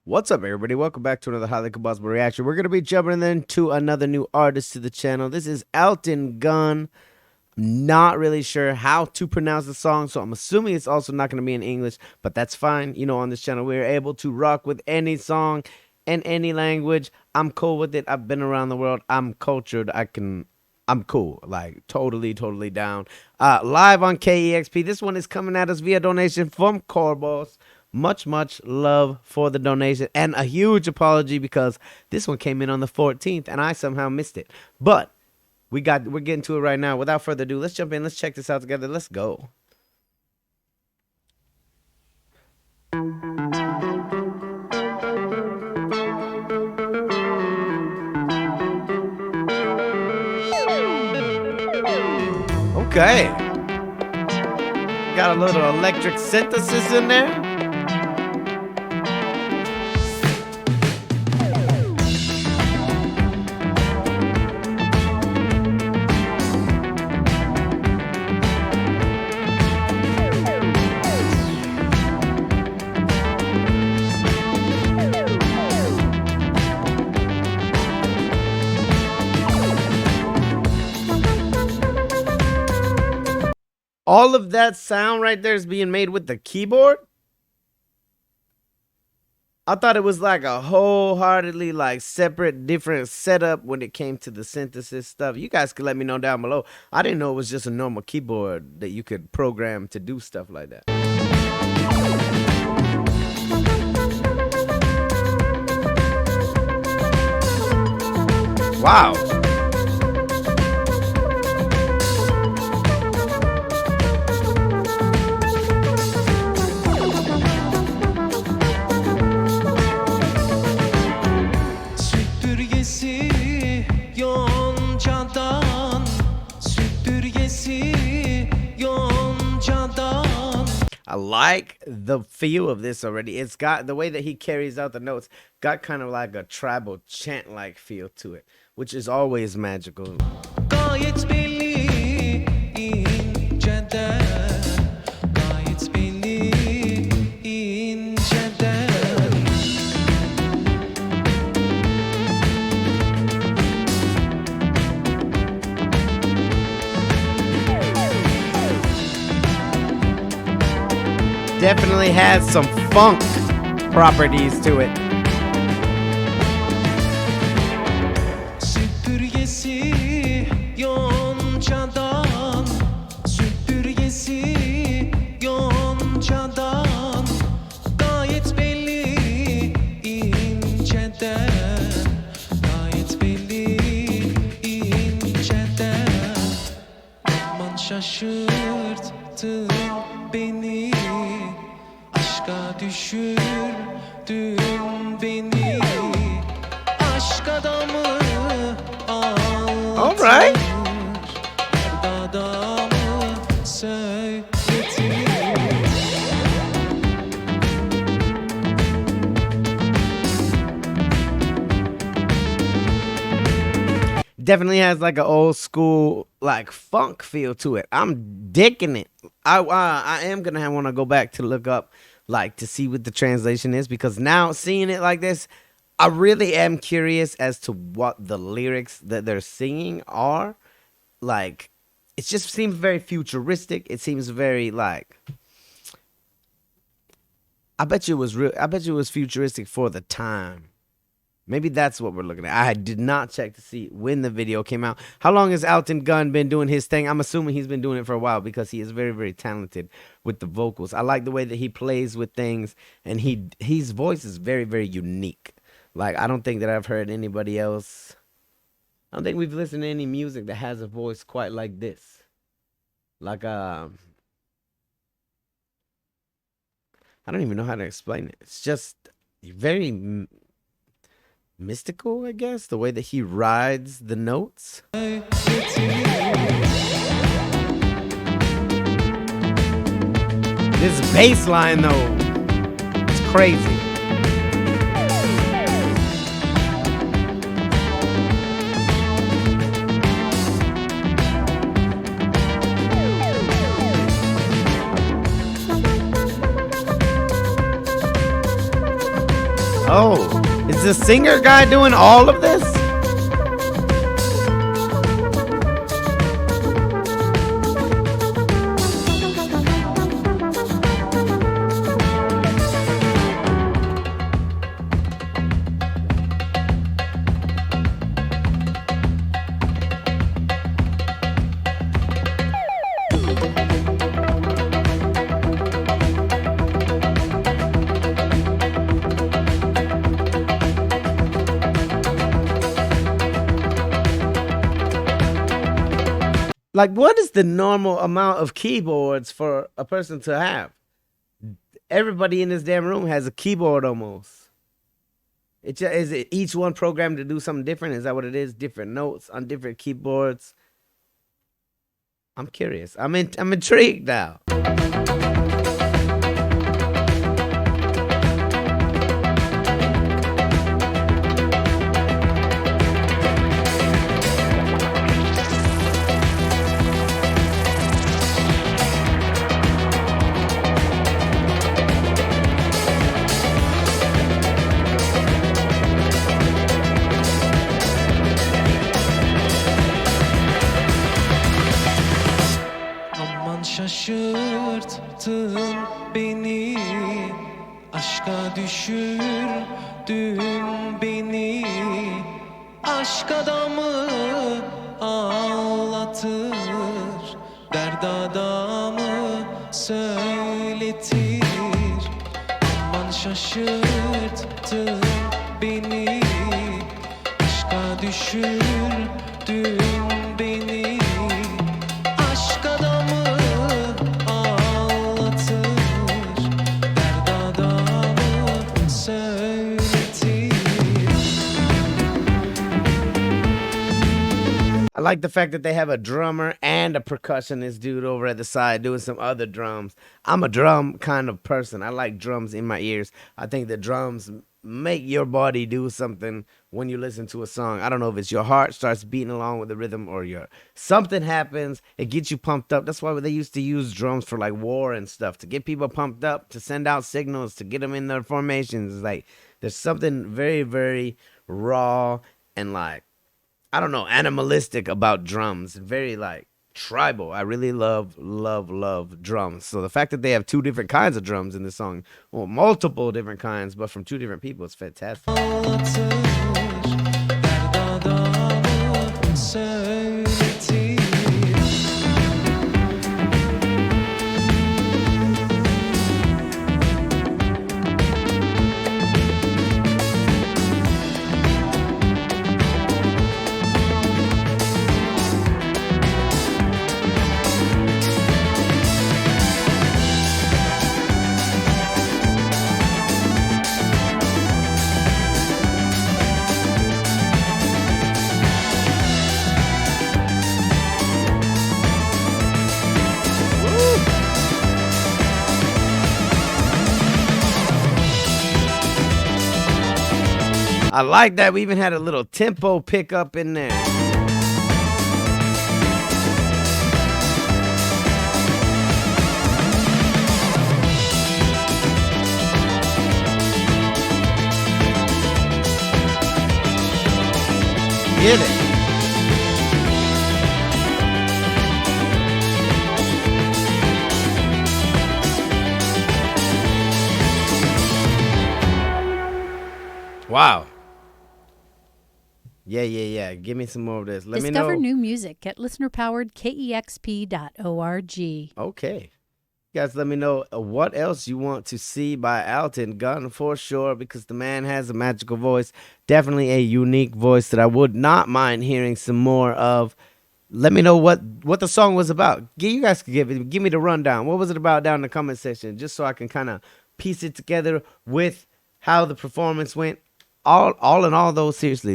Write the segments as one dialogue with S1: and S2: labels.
S1: What's up, everybody? Welcome back to another highly combustible reaction. We're going to be jumping into another new artist to the channel. This is Altin Gün. Not really sure how to pronounce the song, so I'm assuming it's also not going to be in English, but that's fine. You know, on this channel, we're able to rock with any song in any language. I'm cool with it. I've been around the world. I'm cultured. I'm cool. Like, totally down. Live on KEXP. This one is coming at us via donation from Corbos. Much love for the donation, and a huge apology because this one came in on the 14th and I somehow missed it. But we're getting to it right now. Without further ado, let's jump in. Let's check this out together. Let's go. Okay. Got a little electric synthesis in there. All of that sound right there is being made with the keyboard. I thought it was like a wholeheartedly like separate, different setup when it came to the synthesis stuff. You guys could let me know down below. I didn't know it was just a normal keyboard that you could program to do stuff like that. Wow.
S2: Süpürgesi Yoncadan, süpürgesi Yoncadan.
S1: I like the feel of this already. It's got the way that he carries out the notes, got kind of like a tribal chant like feel to it, which is always magical.
S2: Gayet belli inceden, gayet belli inceden.
S1: Definitely has some funk properties to it.
S2: Süpürgesi Yoncadan, süpürgesi Yoncadan, gayet belli inceden, gayet belli inceden. Aman şaşırttın beni, aşka düşürdün beni, aşk adamı
S1: All right.
S2: adamı söyletir.
S1: Definitely has like an old school like funk feel to it. I'm digging it. I am gonna want to go back to look up like to see what the translation is, because now seeing it like this, I really am curious as to what the lyrics that they're singing are. Like, it just seems very futuristic. It seems very like, I bet you it was futuristic for the time. Maybe that's what we're looking at. I did not check to see when the video came out. How long has Altin Gün been doing his thing? I'm assuming he's been doing it for a while because he is very talented with the vocals. I like the way that he plays with things, and his voice is very unique. Like, I don't think that I've heard anybody else. I don't think we've listened to any music that has a voice quite like this. Like, I don't even know how to explain it. It's just very mystical, I guess, the way that he rides the notes. This bass line, though, it's crazy. Oh, is the singer guy doing all of this? Like, what is the normal amount of keyboards for a person to have? Everybody in this damn room has a keyboard almost. Is it each one programmed to do something different? Is that what it is? Different notes on different keyboards. I'm curious. I'm intrigued now.
S2: Aman şaşırttın beni, aşka düşürdün beni. Aşk adamı ağlatır, dert adamı söyletir. Aman şaşırttın beni, aşka düşürdün beni. Aşk adamı ağlatır, dert adamı söyletir.
S1: I like the fact that they have a drummer and a percussionist dude over at the side doing some other drums. I'm a drum kind of person. I like drums in my ears. I think the drums make your body do something when you listen to a song. I don't know if it's your heart starts beating along with the rhythm or your something happens, it gets you pumped up. That's why they used to use drums for like war and stuff, to get people pumped up, to send out signals, to get them in their formations. Like there's something very, very raw and like, I don't know, animalistic about drums. Very like tribal. I really love drums. So the fact that they have two different kinds of drums in this song, well, multiple different kinds, but from two different people, it's fantastic.
S2: Ağlatır, dert adamı söyletir.
S1: I like that we even had a little tempo pickup in there. Get it. Wow. Yeah. Give me some more of this. Let me know.
S3: Discover new music at listenerpoweredkexp.org.
S1: Okay. You guys, let me know what else you want to see by Altin Gün for sure, because the man has a magical voice. Definitely a unique voice that I would not mind hearing some more of. Let me know what the song was about. You guys can give me the rundown. What was it about down in the comment section, just so I can kind of piece it together with how the performance went. All in all, though, seriously,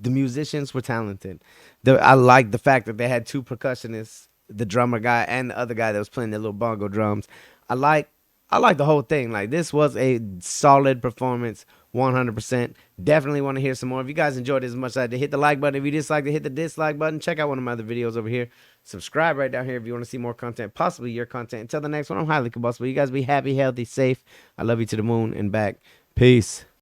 S1: the musicians were talented. I like the fact that they had two percussionists, the drummer guy and the other guy that was playing the little bongo drums. I like the whole thing. Like, this was a solid performance, 100%. Definitely want to hear some more. If you guys enjoyed it as much as I did, hit the like button. If you disliked it, hit the dislike button. Check out one of my other videos over here. Subscribe right down here if you want to see more content, possibly your content. Until the next one, I'm highly combustible. You guys be happy, healthy, safe. I love you to the moon and back. Peace.